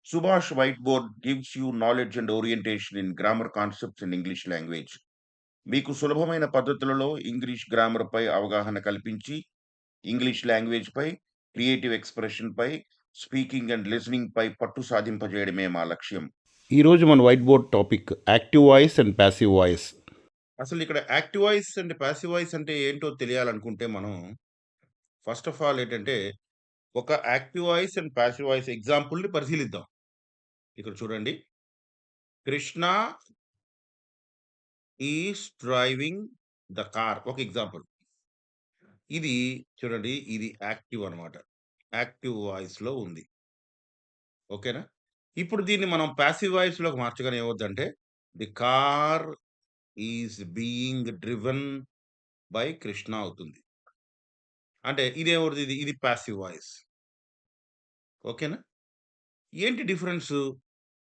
Subhash Whiteboard gives you knowledge and orientation in grammar concepts in English language. మీకు సులభమైన పద్ధతులలో English గ్రామర్‌పై అవగాహన కల్పించి, ఇంగ్లీష్ లాంగ్వేజ్‌పై, క్రియేటివ్ ఎక్స్‌ప్రెషన్‌పై, స్పీకింగ్ అండ్ లిజనింగ్‌పై పట్టు సాధింపజేయడమే మా లక్ష్యం. ఈరోజు మన white board topic active voice and passive voice. అసలు ఇక్కడ active voice and passive voice అంటే ఏంటో తెలియాలనుకుంటే మనం ఫస్ట్ ఆఫ్ ఆల్ ఏంటంటే, ఒక active voice and passive voice ఎగ్జాంపుల్‌ని పరిశీలిద్దాం. ఇక్కడ చూడండి. Krishna is driving the car ఒక ఎగ్జాంపుల్. ఇది చూడండి. ఇది యాక్టివ్ అనమాట. యాక్టివ్ వాయిస్‌లో ఉంది. ఓకేనా? ఇప్పుడు దీన్ని మనం పాసివ్ వాయిస్‌లోకి మార్చగానే ఏమవుద్దంటే, the car is being driven by Krishna అవుతుంది. అంటే ఇదేమవుద్ది ఇది పాసివ్ వాయిస్. ఓకేనా? ఏంటి డిఫరెన్సు?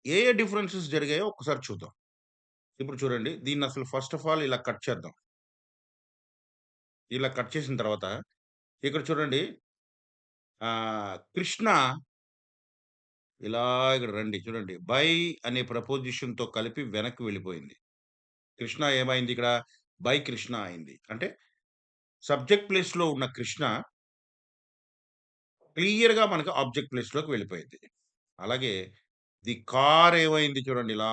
ఏ డిఫరెన్సెస్ జరిగాయో ఒక్కసారి చూద్దాం. ఇప్పుడు చూడండి. దీన్నసలు ఫస్ట్ ఆఫ్ ఆల్ ఇలా కట్ చేద్దాం. ఇలా కట్ చేసిన తర్వాత ఇక్కడ చూడండి. కృష్ణ ఇలా ఇక్కడ రండి చూడండి. బై అనే ప్రపోజిషన్‌తో కలిపి వెనక్కి వెళ్ళిపోయింది. కృష్ణ ఏమైంది ఇక్కడ? బై కృష్ణ అయింది. అంటే సబ్జెక్ట్ ప్లేస్‌లో ఉన్న కృష్ణ క్లియర్‌గా మనకు ఆబ్జెక్ట్ ప్లేస్‌లోకి వెళ్ళిపోయింది. అలాగే ది కార్ ఏమైంది చూడండి. ఇలా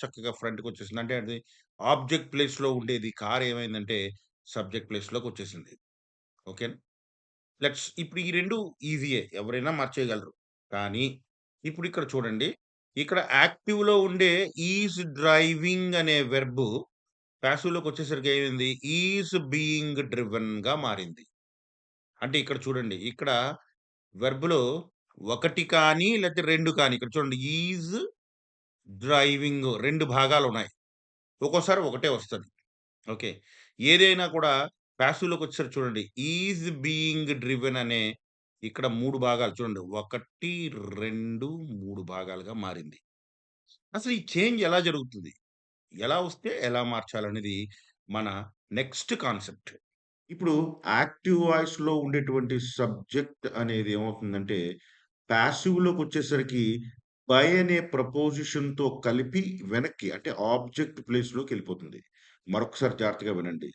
చక్కగా ఫ్రంట్‌కొచ్చేసింది. అంటే అది ఆబ్జెక్ట్ ప్లేస్‌లో ఉండేది కార్ ఏమైందంటే సబ్జెక్ట్ ప్లేస్‌లోకొచ్చేసింది. ఓకేనా? ఇప్పుడు ఈ 2 ఈజీయే. ఎవరైనా మార్చేయగలరు. కానీ ఇప్పుడు ఇక్కడ చూడండి. ఇక్కడ యాక్టివ్‌లో ఉండే ఈస్ డ్రైవింగ్ అనే వెర్బ్ పాసివ్‌లోకొచ్చేసరికి ఏమైంది? ఈస్ బీయింగ్ డ్రివెన్‌గా మారింది. అంటే ఇక్కడ చూడండి. ఇక్కడ వెర్బ్‌లో 1 కానీ లేతే 2 కానీ ఇక్కడ చూడండి. Is driving 2 భాగాలున్నాయి. ఒక్కోసారి ఒకటే వస్తది. ఓకే. ఏదైనా కూడా పాసివ్‌లోకొచ్చేసరికి చూడండి. ఈస్ బీయింగ్ డ్రివెన్ అనే ఇక్కడ 3 భాగాలు చూడండి. 1, 2, 3 భాగాలుగా మారింది. అసలు ఈ చేంజ్ ఎలా జరుగుతుంది? ఎలా వస్తే ఎలా మార్చాలనేది మన నెక్స్ట్ కాన్సెప్ట్. ఇప్పుడు యాక్టివ్ వాయిస్‌లో ఉండేటువంటి సబ్జెక్ట్ అనేది ఏమవుతుందంటే, పాసివ్‌లోకొచ్చేసరికి బై అనే ప్రపోజిషన్‌తో కలిపి వెనక్కి అంటే ఆబ్జెక్ట్ ప్లేస్‌లోకెళ్ళిపోతుంది. మరొకసారి జాగ్రత్తగా వినండి.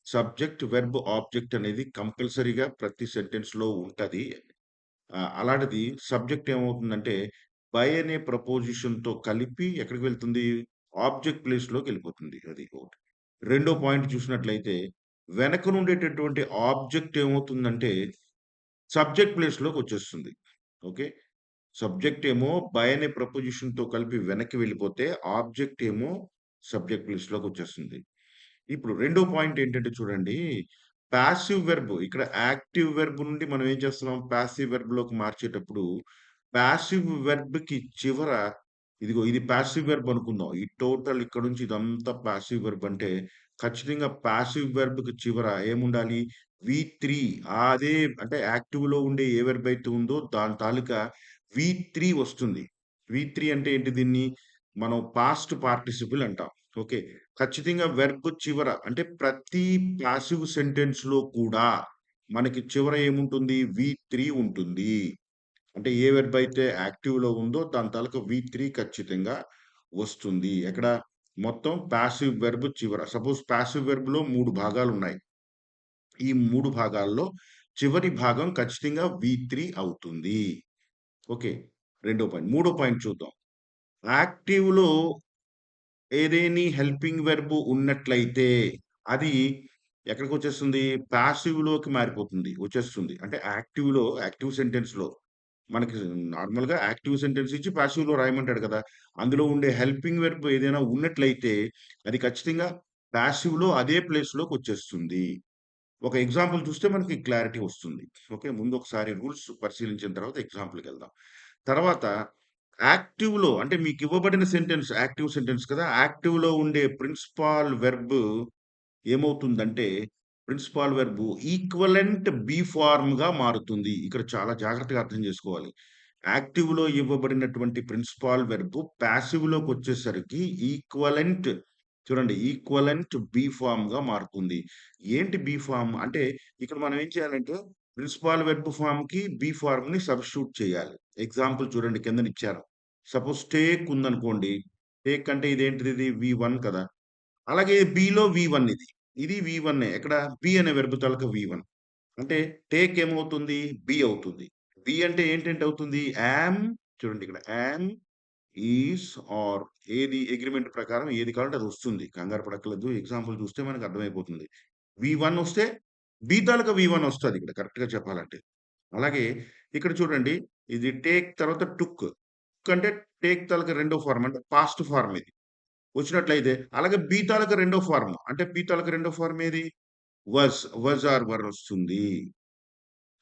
సబ్జెక్ట్, వెర్బ్, ఆబ్జెక్ట్ అనేది కంపల్సరీగా ప్రతి సెంటెన్స్‌లో ఉంటది. అలాంటిది సబ్జెక్ట్ ఏమవుతుందంటే, బై అనే ప్రపోజిషన్‌తో కలిపి ఎక్కడికి వెళ్తుంది? ఆబ్జెక్ట్ ప్లేస్‌లోకెళ్ళిపోతుంది. అది ఒకటి. రెండో పాయింట్ చూసినట్లయితే, వెనకనుండేటటువంటి ఆబ్జెక్ట్ ఏమవుతుందంటే, సబ్జెక్ట్ ప్లేస్‌లోకొచ్చేస్తుంది. ఓకే. సబ్జెక్ట్ ఏమో బై అనే ప్రపోజిషన్‌తో కలిపి వెనక్కి వెళ్ళిపోతే, ఆబ్జెక్ట్ ఏమో సబ్జెక్ట్ ప్లేస్‌లోకొచ్చేస్తుంది. ఇప్పుడు రెండో పాయింట్ ఏంటంటే చూడండి, పాసివ్ వెర్బ్ ఇక్కడ యాక్టివ్ వెర్బ్ నుండి మనం ఏం చేస్తున్నాం? పాసివ్ వెర్బ్‌లోకి మార్చేటప్పుడు, పాసివ్ వెర్బ్‌కి చివర ఇదిగో ఇది పాసివ్ వెర్బ్ అనుకుందాం. ఈ టోటల్ ఇక్కడ నుంచి ఇదంతా పాసివ్ వెర్బ్ అంటే, ఖచ్చితంగా పాసివ్ వెర్బ్‌కి చివర ఏముండాలి? వి3 అదే అంటే యాక్టివ్‌లో ఉండే ఏ వెర్బ్ అయితే ఉందో దాని తాలూకా వి3 వస్తుంది. వి3 అంటే ఏంటి? దీన్ని మనం పాస్ట్ పార్టిసిపుల్ అంటాం. ఓకే. ఖచ్చితంగా వెర్బ్ చివర అంటే ప్రతి పాసివ్ సెంటెన్స్‌లో కూడా మనకి చివర ఏముంటుంది? వి3 ఉంటుంది. అంటే ఏ వెర్బ్ అయితే యాక్టివ్‌లో ఉందో దాని తాలూకా వి3 ఖచ్చితంగా వస్తుంది. ఎక్కడ? మొత్తం పాసివ్ వెర్బ్ చివర. సపోజ్ పాసివ్ వెర్బ్‌లో 3 భాగాలున్నాయి. ఈ 3 భాగాల్లో చివరి భాగం ఖచ్చితంగా వి3 అవుతుంది. ఓకే. రెండో పాయింట్. మూడో పాయింట్ చూద్దాం. యాక్టివ్‌లో ఏదేని హెల్పింగ్ వెర్బ్ ఉన్నట్లయితే, అది ఎక్కడికొచ్చేస్తుంది? పాసివ్‌లోకి మారిపోతుంది. వచ్చేస్తుంది. అంటే యాక్టివ్ సెంటెన్స్‌లో మనకి నార్మల్‌గా యాక్టివ్ సెంటెన్స్ ఇచ్చి పాసివ్‌లో రాయమంటాడు కదా! అందులో ఉండే హెల్పింగ్ వెర్బ్ ఏదైనా ఉన్నట్లయితే, అది ఖచ్చితంగా పాసివ్‌లో అదే ప్లేస్‌లోకొచ్చేస్తుంది. ఒక ఎగ్జాంపుల్ చూస్తే మనకి క్లారిటీ వస్తుంది. ఓకే. ముందు ఒకసారి రూల్స్ పరిశీలించిన తర్వాత ఎగ్జాంపుల్‌కెళ్దాం. తర్వాత యాక్టివ్‌లో అంటే మీకివ్వబడిన సెంటెన్స్ యాక్టివ్ సెంటెన్స్ కదా! యాక్టివ్‌లో ఉండే ప్రిన్సిపాల్ వెర్బ్ ఏమవుతుందంటే, ప్రిన్సిపాల్ వెర్బ్ ఈక్వలెంట్ బీ ఫార్మ్‌గా మారుతుంది. ఇక్కడ చాలా జాగ్రత్తగా అర్థం చేసుకోవాలి. యాక్టివ్‌లో ఇవ్వబడినటువంటి ప్రిన్సిపాల్ వెర్బ్ పాసివ్‌లోకొచ్చేసరికి ఈక్వలెంట్ బీ ఫార్మ్‌గా మారుతుంది. ఏంటి బీ ఫార్మ్? అంటే ఇక్కడ మనం ఏం చేయాలంటే ప్రిన్సిపాల్ వెర్బ్ ఫార్మ్‌కి బీ ఫార్మ్‌ని సబ్‌స్టిట్యూట్ చేయాలి. ఎగ్జాంపుల్ చూడండి కిందనిచ్చారు. సపోజ్ టేక్ ఉందనుకోండి. టేక్ అంటే ఇదేంటిది ఇది వి1 కదా! అలాగే బిలో వి1 ఇది. ఇది వి1ఏ. ఎక్కడ బి అనే వెర్బ్ తాలూకా వి1. అంటే టేక్ ఏమవుతుంది? బి అవుతుంది. బి అంటే ఏంటంటే అవుతుంది? యామ్ చూడండి ఇక్కడ యామ్, ఈస్, ఆర్ ఏది అగ్రీమెంట్ ప్రకారం ఏది కావాలంటే అది వస్తుంది. కంగారు పడక్కర్లేదు. ఎగ్జాంపుల్ చూస్తే మనకు అర్థమైపోతుంది. వి1 వస్తే బి తాలూకా వి1 వస్తది ఇక్కడ కరెక్ట్‌గా చెప్పాలంటే. అలాగే ఇక్కడ చూడండి ఇది టేక్ తర్వాత టుక్. టుక్ అంటే టేక్ తాలూకా రెండో ఫార్మ్ అంటే పాస్ట్ ఫార్మ్ ఇది. వచ్చినట్లయితే అలాగే బి తాలూకా రెండో ఫార్మ్ అంటే బి తాలూకా రెండో ఫార్మ్ ఏది? వజ్ ఆర్ వర్ వస్తుంది.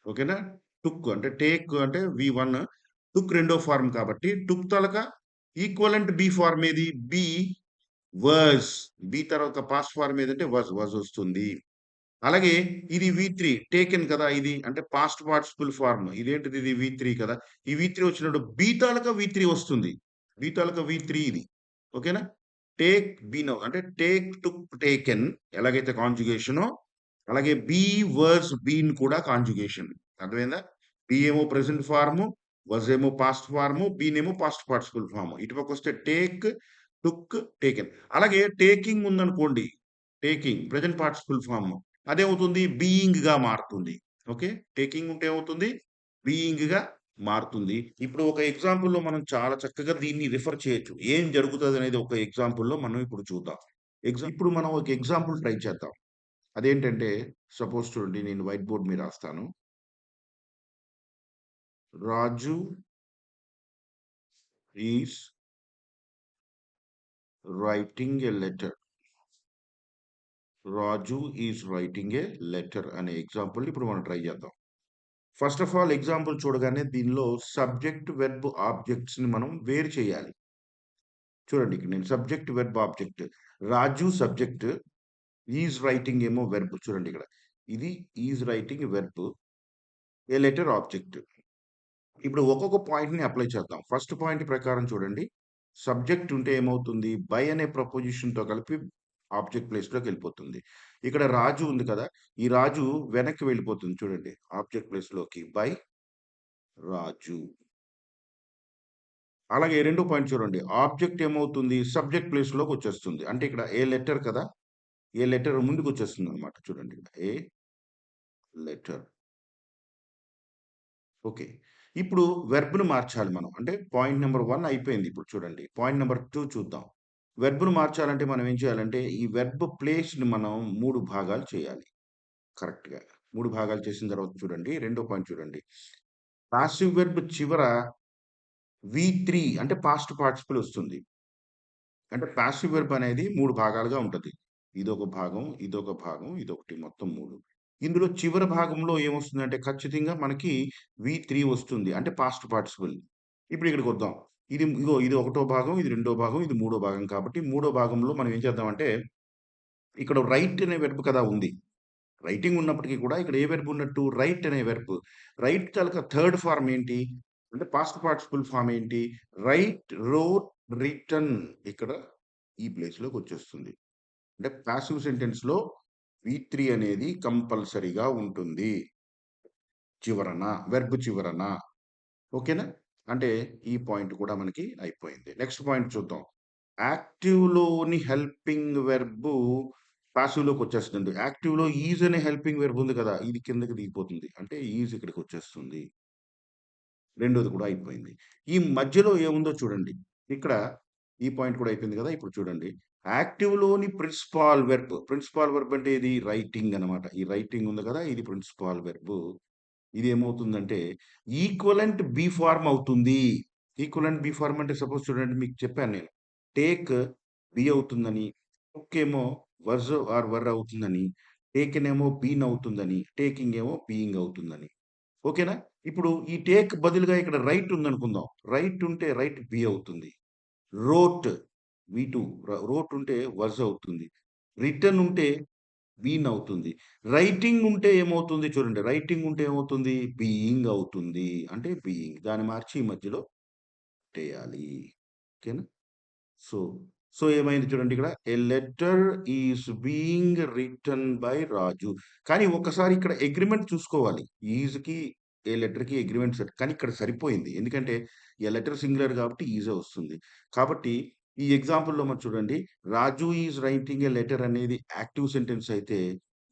ఓకేనా? టుక్ అంటే టేక్ అంటే వి1 టుక్ రెండో ఫార్మ్ కాబట్టి టుక్ తాలూకా ఈక్వలెంట్ బి ఫార్మ్ ఏది? వజ్. బి తర్వాత పాస్ట్ ఫార్మ్ ఏదంటే వజ్ వస్తుంది. అలాగే ఇది వి3 టేకెన్ కదా ఇది. అంటే పాస్ట్ పార్టిసిపుల్ ఫార్మ్. ఇదేంటిది ఇది వి3 కదా! ఈ వి3 వచ్చినప్పుడు బి తాలూకా వి3 వస్తుంది. బి తాలూకా వి3 ఇది. ఓకేనా? టేక్ బి నౌ అంటే టేక్ టుక్ టేకెన్ ఎలాగైతే కాంజుగేషనో అలాగే బీ వర్స్ బీన్ కూడా కాంజుగేషన్. అర్థమైందా? బి ఏమో ప్రెజెంట్ ఫార్మ్, వజ్ ఏమో పాస్ట్ ఫార్మ్, బీన్ ఏమో పాస్ట్ పార్టిసిపుల్ ఫార్మ్. ఇటుపక్కొస్తే టేక్, టుక్, టేకెన్. అలాగే టేకింగ్ ఉందనుకోండి. Taking present participle form. అదేమవుతుంది? బీయింగ్‌గా మారుతుంది. ఓకే. టేకింగ్ ఉంటే ఏమవుతుంది? బీయింగ్‌గా మారుతుంది. ఇప్పుడు ఒక ఎగ్జాంపుల్‌లో మనం చాలా చక్కగా దీన్ని రిఫర్ చేయొచ్చు. ఏం జరుగుతదనేది ఒక ఎగ్జాంపుల్‌లో మనం ఇప్పుడు చూద్దాం. ఇప్పుడు మనం ఒక ఎగ్జాంపుల్ ట్రై చేద్దాం. అదేంటంటే సపోజ్ చూడండి నేను వైట్ బోర్డ్ మీద రాస్తాను. Raju is writing a letter. Raju is writing a letter అనే ఎగ్జాంపుల్ ఇప్పుడు మనం ట్రై చేద్దాం. ఫస్ట్ ఆఫ్ ఆల్ ఎగ్జాంపుల్ చూడగానే దీనిలో సబ్జెక్ట్, వెర్బ్, ఆబ్జెక్ట్స్‌ని మనం వేరు చేయాలి. చూడండి ఇక్కడ నేను subject, verb, object. Raju subject, is writing ఏమో వెర్బ్. చూడండి ఇక్కడ. ఇది is writing verb, A letter object. ఇప్పుడు ఒక్కొక్క పాయింట్‌ని అప్లై చేద్దాం. ఫస్ట్ పాయింట్ ప్రకారం చూడండి. సబ్జెక్ట్ ఉంటే ఏమవుతుంది? బై అనే ప్రపోజిషన్‌తో కలిపి ఆబ్జెక్ట్ ప్లేస్‌లోకెళ్ళిపోతుంది. ఇక్కడ రాజు ఉంది కదా! ఈ రాజు వెనక్కి వెళ్ళిపోతుంది చూడండి. ఆబ్జెక్ట్ ప్లేస్‌లోకి బై రాజు. అలాగే రెండో పాయింట్ చూడండి. ఆబ్జెక్ట్ ఏమవుతుంది? సబ్జెక్ట్ ప్లేస్‌లోకొచ్చేస్తుంది. అంటే ఇక్కడ ఏ లెటర్ కదా! ఏ లెటర్ ముందుకొచ్చేస్తుందన్నమాట. చూడండి ఇక్కడ. ఏ లెటర్. ఓకే. ఇప్పుడు వెర్బ్‌ని మార్చాలి మనం. అంటే పాయింట్ నంబర్ 1 అయిపోయింది. ఇప్పుడు చూడండి. పాయింట్ నంబర్ 2 చూద్దాం. వెర్బ్‌ని మార్చాలంటే మనం ఏం చేయాలంటే, ఈ వెర్బ్ ప్లేస్‌ని మనం 3 భాగాలు చేయాలి. కరెక్ట్‌గా. 3 భాగాలు చేసిన తర్వాత చూడండి. రెండో పాయింట్ చూడండి. పాసివ్ వెర్బ్ చివర వి3 అంటే పాస్ట్ పార్టిసిపుల్ వస్తుంది. అంటే పాసివ్ వెర్బ్ అనేది 3 భాగాలుగా ఉంటది. ఇదొక భాగం, ఇదొక భాగం, ఇదొకటి మొత్తం 3. ఇందులో చివరి భాగంలో ఏమొస్తుందంటే ఖచ్చితంగా మనకి వి3 వస్తుంది. అంటే పాస్ట్ పార్టిసిపుల్. ఇప్పుడు ఇక్కడికొద్దాం. ఇది ఒకటో భాగం, ఇది రెండో భాగం, ఇది మూడో భాగం కాబట్టి మూడో భాగంలో మనం ఏం చేద్దామంటే ఇక్కడ రైట్ అనే వెర్బ్ కదా ఉంది. రైటింగ్ ఉన్నప్పటికీ కూడా ఇక్కడ ఏ వెర్బ్ ఉన్నట్టు? రైట్ అనే వెర్బ్. రైట్ తాలూకా థర్డ్ ఫార్మ్ ఏంటి? అంటే పాస్ట్ పార్టిసిపుల్ ఫార్మ్ ఏంటి? రైట్, రోట్, రిటన్ ఇక్కడ ఈ ప్లేస్‌లోకొచ్చేస్తుంది. అంటే పాసివ్ సెంటెన్స్‌లో వి3 అనేది కంపల్సరీగా ఉంటుంది. చివరన, వెర్బ్ చివరన. ఓకేనా? అంటే ఈ పాయింట్ కూడా మనకి అయిపోయింది. నెక్స్ట్ పాయింట్ చూద్దాం. యాక్టివ్‌లోని హెల్పింగ్ వెర్బ్ పాసివ్‌లోకొచ్చేస్తుంది. యాక్టివ్‌లో ఈజ్ అనే హెల్పింగ్ వెర్బ్ ఉంది కదా! ఇది కిందకి దిగిపోతుంది. అంటే ఈజ్ ఇక్కడికొచ్చేస్తుంది. రెండోది కూడా అయిపోయింది. ఈ మధ్యలో ఏముందో చూడండి. ఇక్కడ ఈ పాయింట్ కూడా అయిపోయింది కదా! ఇప్పుడు చూడండి. యాక్టివ్‌లోని ప్రిన్సిపాల్ వెర్బ్. ప్రిన్సిపాల్ వెర్బ్ అంటే ఏది? రైటింగ్ అన్నమాట. ఈ రైటింగ్ ఉంది కదా! ఇది ప్రిన్సిపాల్ వెర్బ్. ఇది ఏమవుతుందంటే ఈక్వలెంట్ బి ఫార్మ్ అవుతుంది. ఈక్వలెంట్ బి ఫార్మ్ అంటే సపోజ్ చూడండి మీకు చెప్పాను నేను. టేక్ బి అవుతుందని, టుక్ ఏమో వజ్ ఆర్ వర్ అవుతుందని, టేకెన్ ఏమో బీన్ అవుతుందని, టేకింగ్ ఏమో బీయింగ్ అవుతుందని. ఓకేనా? ఇప్పుడు ఈ టేక్ బదులుగా ఇక్కడ రైట్ ఉందనుకుందాం. రైట్ ఉంటే రైట్ బి అవుతుంది. రోట్ వి2 రోట్ ఉంటే వజ్ అవుతుంది. రిటర్న్ ఉంటే బీన్ అవుతుంది. రైటింగ్ ఉంటే ఏమవుతుంది చూడండి. రైటింగ్ ఉంటే ఏమవుతుంది? బీయింగ్ అవుతుంది. అంటే బీయింగ్. దాన్ని మార్చి ఈ మధ్యలో పెట్టేయాలి. ఓకేనా? సో, సో ఏమైంది చూడండి ఇక్కడ. A letter is being written by Raju. కానీ ఒక్కసారి ఇక్కడ అగ్రీమెంట్ చూసుకోవాలి. ఈజ్‌కి ఏ లెటర్‌కి అగ్రీమెంట్ సెట్. కానీ ఇక్కడ సరిపోయింది. ఎందుకంటే ఎ లెటర్ సింగులర్ కాబట్టి ఈజే వస్తుంది. కాబట్టి ఈ ఎగ్జాంపుల్‌లో మరి చూడండి. Raju is writing a letter అనేది యాక్టివ్ సెంటెన్స్ అయితే,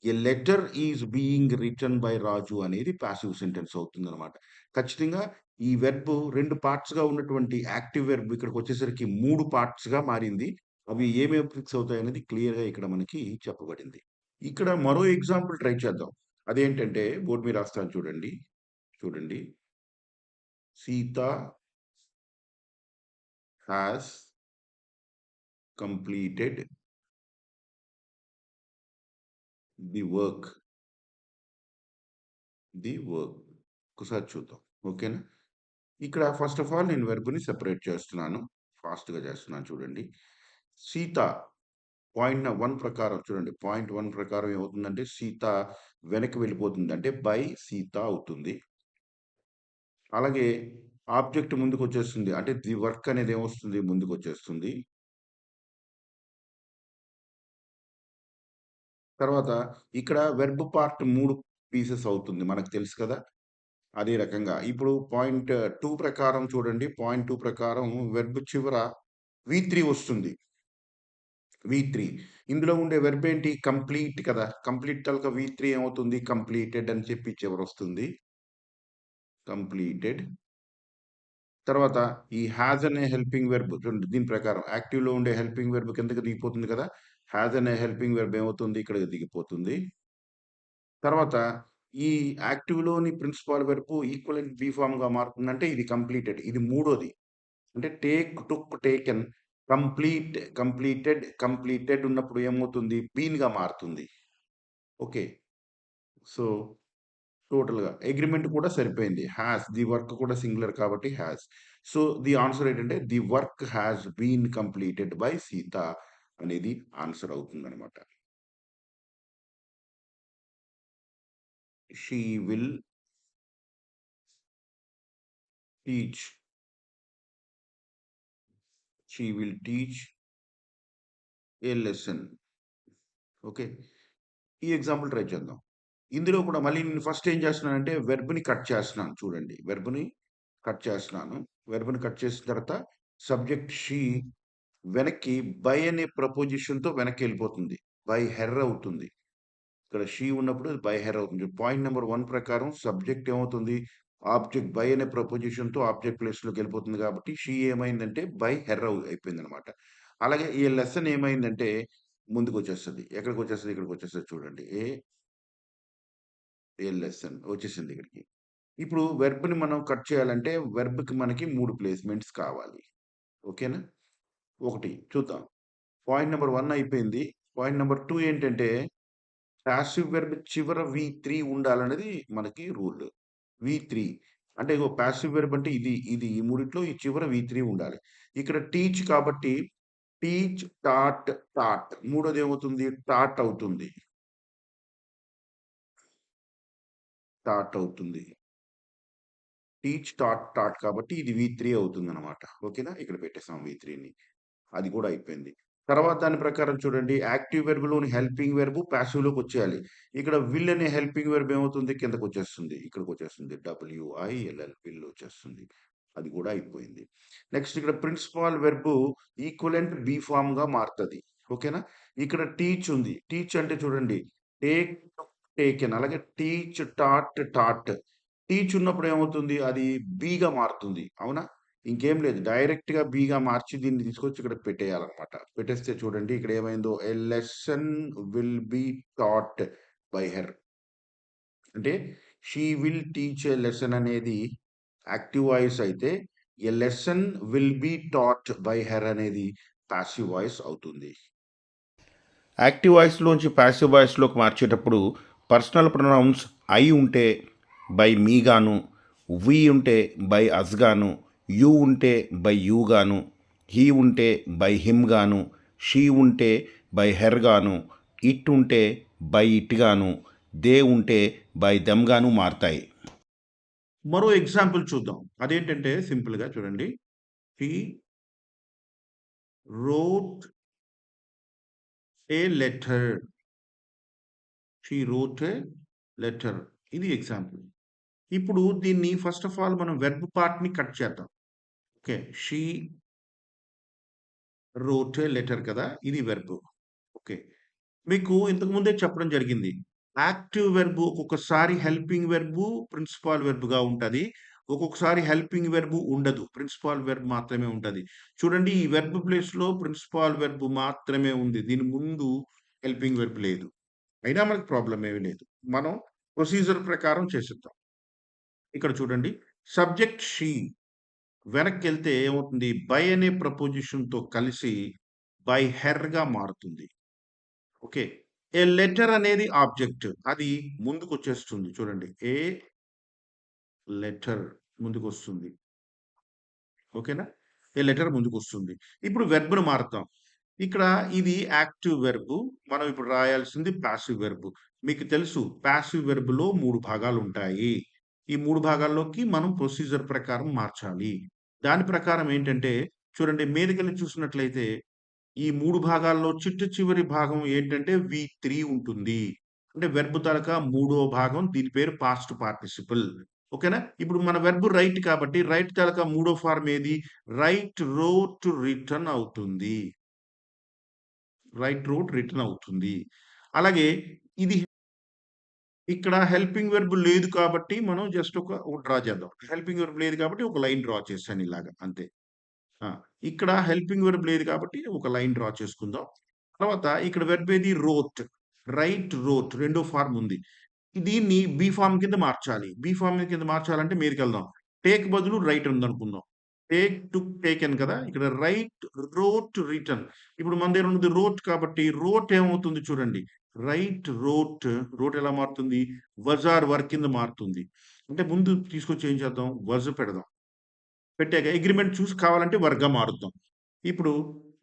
a letter is being written by Raju అనేది పాసివ్ సెంటెన్స్ అవుతుందనమాట. ఖచ్చితంగా ఈ వెర్బ్ 2 పార్ట్స్‌గా ఉన్నటువంటి యాక్టివ్ వెర్బ్ ఇక్కడికొచ్చేసరికి 3 పార్ట్స్‌గా మారింది. అవి ఏమేమి ఫిక్స్ అవుతాయనేది క్లియర్‌గా ఇక్కడ మనకి చెప్పబడింది. ఇక్కడ మరో ఎగ్జాంపుల్ ట్రై చేద్దాం. అదేంటంటే బోర్డ్ మీద రాస్తాను చూడండి. చూడండి. Sita has completed the work. The work. ఒకసారి చూద్దాం. ఓకేనా? ఇక్కడ ఫస్ట్ ఆఫ్ ఆల్ నేను వెర్బ్‌ని సెపరేట్ చేస్తున్నాను. ఫాస్ట్‌గా చేస్తున్నాను చూడండి. సీత పాయింట్ 1 ప్రకారం చూడండి. పాయింట్ 1 ప్రకారం ఏమవుతుందంటే సీత వెనక్కి వెళ్ళిపోతుంది. అంటే బై సీత అవుతుంది. అలాగే ఆబ్జెక్ట్ ముందుకొచ్చేస్తుంది. అంటే ది వర్క్ అనేది ఏమొస్తుంది ముందుకొచ్చేస్తుంది. తర్వాత ఇక్కడ వెర్బ్ పార్ట్ 3 పీసెస్ అవుతుంది. మనకు తెలుసు కదా! అదే రకంగా. ఇప్పుడు పాయింట్ 2 ప్రకారం చూడండి. పాయింట్ 2 ప్రకారం వెర్బ్ చివర వి3 వస్తుంది. వి3 ఇందులో ఉండే వెర్బ్ ఏంటి? కంప్లీట్ కదా! కంప్లీట్ తాలూకా వి3 ఏమవుతుంది? కంప్లీటెడ్ అని చెప్పి చివరొస్తుంది. కంప్లీటెడ్. తర్వాత ఈ హాస్ అనే హెల్పింగ్ వెర్బ్ చూడండి దీని ప్రకారం యాక్టివ్‌లో ఉండే హెల్పింగ్ వెర్బ్ కిందకి దిగిపోతుంది కదా! హాస్ అనే హెల్పింగ్ వెర్బ్ ఏమవుతుంది? ఇక్కడికి దిగిపోతుంది. తర్వాత ఈ యాక్టివ్‌లోని ప్రిన్సిపల్ వెర్బ్ ఈక్వలెంట్ బీ ఫార్మ్‌గా మారుతుందంటే ఇది కంప్లీటెడ్. ఇది మూడోది. అంటే టేక్, టుక్, టేకెన్, కంప్లీట్, కంప్లీటెడ్, కంప్లీటెడ్ ఉన్నప్పుడు ఏమవుతుంది? బీన్‌గా మారుతుంది. ఓకే. సో, టోటల్‌గా అగ్రీమెంట్ కూడా సరిపోయింది. హాస్ ది వర్క్ కూడా సింగులర్ కాబట్టి హాస్. సో, ది ఆన్సర్ ఏంటంటే the work has been completed by Sita అనేది ఆన్సర్ అవుతుందనమాట. She will teach. She will teach a lesson. Okay. ఈ ఎగ్జాంపుల్ ట్రై చేద్దాం. ఇందులో కూడా మళ్ళీ నేను ఫస్ట్ ఏం చేస్తున్నానంటే వెర్బ్‌ని కట్ చేస్తున్నాను చూడండి. వెర్బ్‌ని కట్ చేస్తున్నాను. వెర్బ్‌ని కట్ చేసిన తర్వాత సబ్జెక్ట్ షీ వెనక్కి బై అనే ప్రపోజిషన్‌తో వెనక్కెళ్ళిపోతుంది. బై హెర్ అవుతుంది. ఇక్కడ షీ ఉన్నప్పుడు బై హెర్ అవుతుంది. పాయింట్ నంబర్ 1 ప్రకారం సబ్జెక్ట్ ఏమవుతుంది? ఆబ్జెక్ట్ బై అనే ప్రపోజిషన్‌తో ఆబ్జెక్ట్ ప్లేస్‌లోకెళ్ళిపోతుంది కాబట్టి షీ ఏమైందంటే బై హెర్ అయిపోయిందనమాట. అలాగే ఈ లెసన్ ఏమైందంటే ముందుకొచ్చేస్తది. ఎక్కడికొచ్చేస్తది? ఇక్కడికొచ్చేస్తది చూడండి. ఏ లెసన్ వచ్చేసింది ఇక్కడికి. ఇప్పుడు వెర్బ్‌ని మనం కట్ చేయాలంటే వెర్బ్‌కి మనకి 3 ప్లేస్‌మెంట్స్ కావాలి. ఓకేనా? ఒకటి చూద్దాం. పాయింట్ నంబర్ 1 అయిపోయింది. పాయింట్ నంబర్ 2 ఏంటంటే పాసివ్ వెర్బ్ చివర వి3 ఉండాలనేది మనకి రూల్. వి3 అంటే ఇగో పాసివ్ వెర్బ్ అంటే ఇది ఈ మూడిట్లో ఈ చివర వి3 ఉండాలి. ఇక్కడ టీచ్ కాబట్టి టీచ్, టాట్, టాట్ మూడోది ఏమవుతుంది? టాట్ అవుతుంది. టాట్ అవుతుంది. టీచ్, టాట్, టాట్ కాబట్టి ఇది వి3 అవుతుందనమాట. ఓకేనా? ఇక్కడ పెట్టేసాం వి3ని. అది కూడా అయిపోయింది. తర్వాత దాని ప్రకారం చూడండి యాక్టివ్ వెర్బ్‌లోని హెల్పింగ్ వెర్బ్ పాసివ్‌లోకొచ్చేయాలి. ఇక్కడ విల్ అనే హెల్పింగ్ వెర్బ్ ఏమవుతుంది? కిందకొచ్చేస్తుంది. ఇక్కడికొచ్చేస్తుంది. డబ్ల్యూఐఎల్ఎల్ విల్ వచ్చేస్తుంది. అది కూడా అయిపోయింది. నెక్స్ట్ ఇక్కడ ప్రిన్సిపల్ వెర్బ్ ఈక్వలెంట్ బీ ఫార్మ్‌గా మారుతది. ఓకేనా? ఇక్కడ టీచ్ ఉంది. టీచ్ అంటే చూడండి టేక్, టేకెన్ అలాగే టీచ్, టాట్, టాట్. టీచ్ ఉన్నప్పుడు ఏమవుతుంది? అది బీగా మారుతుంది. అవునా? ఇంకేం లేదు. డైరెక్ట్‌గా బీగా మార్చి దీన్ని తీసుకొచ్చి ఇక్కడ పెట్టేయాలన్నమాట. పెట్టేస్తే చూడండి ఇక్కడ ఏమైందో a lesson will be taught by her. అంటే she will teach a lesson అనేది యాక్టివ్ వాయిస్ అయితే a lesson will be taught by her అనేది పాసివ్ వాయిస్ అవుతుంది. యాక్టివ్ వాయిస్లోంచి ప్యాసివ్ వాయిస్లోకి మార్చేటప్పుడు పర్సనల్ ప్రొనౌన్స్ ఐ ఉంటే బై మీ గాను, వి ఉంటే బై అస్ గాను, యూ ఉంటే బై యూ గాను, హీ ఉంటే బై హిమ్ గాను, షీ ఉంటే బై హెర్ గాను, ఇట్ ఉంటే బై ఇట్ గాను, దే ఉంటే బై దెమ్ గాను మారతాయి. మరో ఎగ్జాంపుల్ చూద్దాం. అదేంటంటే సింపుల్‌గా చూడండి. He wrote a letter. She wrote a letter. ఇది ఎగ్జాంపుల్. ఇప్పుడు దీన్ని ఫస్ట్ ఆఫ్ ఆల్ మనం వెర్బ్ పార్ట్‌ని కట్ చేద్దాం. Okay. She wrote a letter కదా! ఇది వెర్బ్. ఓకే. మీకు ఇంతకు ముందే చెప్పడం జరిగింది. యాక్టివ్ వెర్బ్ ఒక్కొక్కసారి హెల్పింగ్ వెర్బ్, ప్రిన్సిపల్ వెర్బ్‌గా ఉంటది. ఒక్కొక్కసారి హెల్పింగ్ వెర్బ్ ఉండదు. ప్రిన్సిపల్ వెర్బ్ మాత్రమే ఉంటది. చూడండి ఈ వెర్బ్ ప్లేస్‌లో ప్రిన్సిపల్ వెర్బ్ మాత్రమే ఉంది. దీని ముందు హెల్పింగ్ వెర్బ్ లేదు. అయినా మనకు ప్రాబ్లమ్ ఏమీ లేదు. మనం ప్రొసీజర్ ప్రకారం చేసేద్దాం. ఇక్కడ చూడండి సబ్జెక్ట్ షీ వెనక్కెళ్తే ఏమవుతుంది? బై అనే ప్రపోజిషన్‌తో కలిసి బై హెర్‌గా మారుతుంది. ఓకే. ఏ లెటర్ అనేది ఆబ్జెక్ట్. అది ముందుకొచ్చేస్తుంది చూడండి. ఏ లెటర్ ముందుకొస్తుంది. ఓకేనా? ఏ లెటర్ ముందుకొస్తుంది. ఇప్పుడు వెర్బ్‌ని మారుద్దాం. ఇక్కడ ఇది యాక్టివ్ వెర్బ్. మనం ఇప్పుడు రాయాల్సింది పాసివ్ వెర్బ్. మీకు తెలుసు పాసివ్ వెర్బ్‌లో 3 భాగాలుంటాయి. ఈ 3 భాగాల్లోకి మనం ప్రొసీజర్ ప్రకారం మార్చాలి. దాని ప్రకారం ఏంటంటే చూడండి మీదికెళ్ళి చూసినట్లయితే ఈ 3 భాగాల్లో చిట్ట చివరి భాగం ఏంటంటే వి3 ఉంటుంది. అంటే వెర్బ్ తాలూకా మూడో భాగం దీని పేరు పాస్ట్ పార్టిసిపుల్. ఓకేనా? ఇప్పుడు మన వెర్బ్ రైట్ కాబట్టి రైట్ తాలూకా మూడో ఫార్మ్ ఏది? రైట్, రోట్, రిటర్న్ అవుతుంది. రైట్, రోట్, రిటర్న్ అవుతుంది. అలాగే ఇది ఇక్కడ హెల్పింగ్ వెర్బ్ లేదు కాబట్టి మనం జస్ట్ ఒక డ్రా చేద్దాం. హెల్పింగ్ వెర్బ్ లేదు కాబట్టి ఒక లైన్ డ్రా చేశాను ఇలాగ అంతే. ఆ! ఇక్కడ హెల్పింగ్ వెర్బ్ లేదు కాబట్టి ఒక లైన్ డ్రా చేసుకుందాం. తర్వాత ఇక్కడ వెర్బ్ ఏది? రోట్. రైట్, రోట్ రెండో ఫార్మ్ ఉంది. దీన్ని బీ ఫార్మ్ కింద మార్చాలి. బీ ఫార్మ్ కింద మార్చాలంటే మీదకెళ్దాం. టేక్ బదులు రైట్ ఉందనుకుందాం. టేక్, టుక్, టేకెన్ కదా! ఇక్కడ రైట్, రోట్, రిటర్న్. ఇప్పుడు మన దగ్గర ఉన్నది రోట్ కాబట్టి రోట్ ఏమవుతుంది చూడండి. రైట్, రోట్, రోట్ ఎలా మారుతుంది? వజ్ ఆర్ వర్ కింద మారుతుంది. అంటే ముందు తీసుకొచ్చి ఏం చేద్దాం? వజ్ పెడదాం. పెట్టాక అగ్రీమెంట్ చూసి కావాలంటే వర్‌గా మారుద్దాం. ఇప్పుడు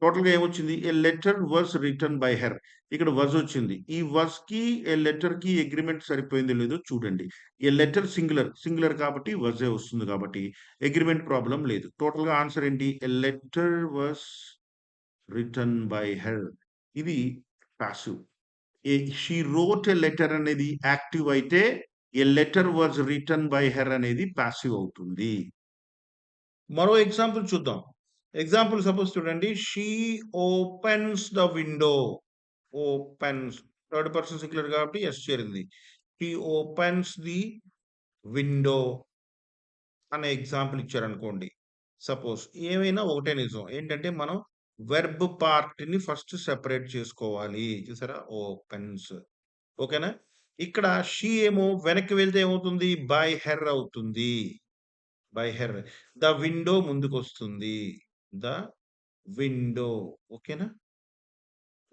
టోటల్‌గా ఏమొచ్చింది? A letter was written by her. ఇక్కడ వాస్ వచ్చింది. ఈ వాస్‌కి, ఎ లెటర్‌కి అగ్రీమెంట్ సరిపోయిందో లేదో చూడండి. ఎ లెటర్ సింగులర్. సింగులర్ కాబట్టి వాసే వస్తుంది కాబట్టి అగ్రీమెంట్ ప్రాబ్లమ్ లేదు. టోటల్‌గా ఆన్సర్ ఏంటి? A letter was written by her. ఇది passive. She wrote a letter అనేది యాక్టివ్ అయితే, a letter was written by her అనేది పాసివ్ అవుతుంది. మరో ఎగ్జాంపుల్ చూద్దాం. ఎగ్జాంపుల్ సపోజ్ చూడండి. She opens the window. Opens third person singular కాబట్టి యెస్ చేరింది. షీ ఓపెన్స్ ది విండో అనే ఎగ్జాంపుల్ ఇచ్చారనుకోండి. సపోజ్ ఏమైనా ఒకటే నిజం. ఏంటంటే మనం వెర్బ్ పార్ట్‌ని ఫస్ట్ సెపరేట్ చేసుకోవాలి. చూసారా? ఓపెన్స్. ఓకేనా? ఇక్కడ షీ ఏమో వెనక్కి వెళ్తే ఏమవుతుంది? బై హెర్ అవుతుంది. By her. ద విండో ముందుకొస్తుంది. The window. ఓకేనా?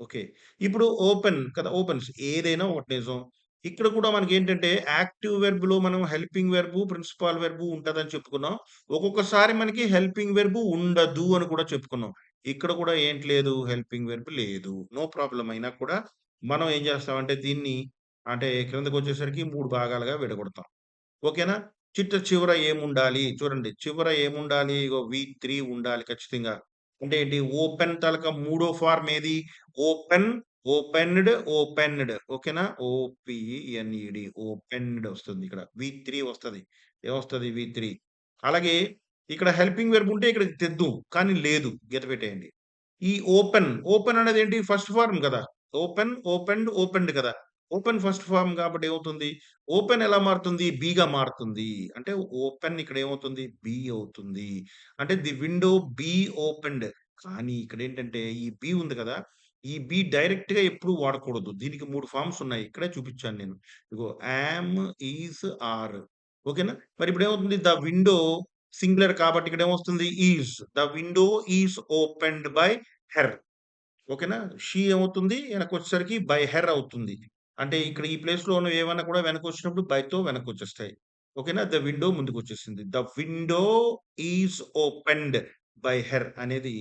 ఓకే. ఇప్పుడు ఓపెన్ కదా! ఓపెన్స్ ఏదైనా ఒకటి నిజం. ఇక్కడ కూడా మనకేంటంటే యాక్టివ్ వెర్బ్‌లో మనం హెల్పింగ్ వెర్బ్, ప్రిన్సిపల్ వెర్బ్ ఉంటదని చెప్పుకున్నాం. ఒక్కొక్కసారి మనకి హెల్పింగ్ వెర్బ్ ఉండదు అని కూడా చెప్పుకున్నాం. ఇక్కడ కూడా ఏంటి లేదు హెల్పింగ్ వెర్బ్ లేదు. నో ప్రాబ్లమ్ అయినా కూడా మనం ఏం చేస్తామంటే దీన్ని అంటే క్రిందకొచ్చేసరికి 3 భాగాలుగా విడగొడతాం. ఓకేనా? చివర ఏముండాలి? చూడండి. చివర ఏముండాలి? ఇగో వి3 ఉండాలి ఖచ్చితంగా. అంటే ఏంటి? ఓపెన్ తాలూకా మూడో ఫార్మ్ ఏది? Open, opened, opened. ఓకేనా? ఓపీఎన్ఈడీ ఓపెన్డ్ వస్తుంది ఇక్కడ. వి3 వస్తది. ఏమొస్తది? వి3. అలాగే ఇక్కడ హెల్పింగ్ వెర్బ్ ఉంటే ఇక్కడికి తెద్దుం. కానీ లేదు. గీత పెట్టేయండి. ఈ ఓపెన్, ఓపెన్ అనేదేంటి? ఫస్ట్ ఫార్మ్ గదా! ఓపెన్, ఓపెన్డ్, ఓపెన్డ్ కదా! ఓపెన్ ఫస్ట్ ఫార్మ్ కాబట్టి ఏమవుతుంది? ఓపెన్ ఎలా మారుతుంది? బిగా మారుతుంది. అంటే ఓపెన్ ఇక్కడ ఏమవుతుంది? బి అవుతుంది. అంటే ది విండో బీ ఓపెన్డ్. కానీ ఇక్కడేంటంటే ఈ బి ఉంది కదా! ఈ బి డైరెక్ట్‌గా ఎప్పుడు వాడకూడదు. దీనికి 3 ఫార్మ్స్ ఉన్నాయి. ఇక్కడే చూపించాను నేను. ఇగో యామ్, ఈస్, ఆర్. ఓకేనా? మరి ఇప్పుడేమవుతుంది? ద విండో సింగులర్ కాబట్టి ఇక్కడేమొస్తుంది? Is. The window is opened by her. ఓకేనా? షీ ఏమవుతుంది? వెనకొచ్చేసరికి బై హెర్ అవుతుంది. అంటే ఇక్కడ ఈ ప్లేస్‌లో ఉన్నవి ఏవన్నా కూడా వెనకొచ్చినప్పుడు బైతో వెనకొచ్చేస్తాయి. ఓకేనా? ద విండో ముందుకొచ్చేసింది. The window is opened by her అనేది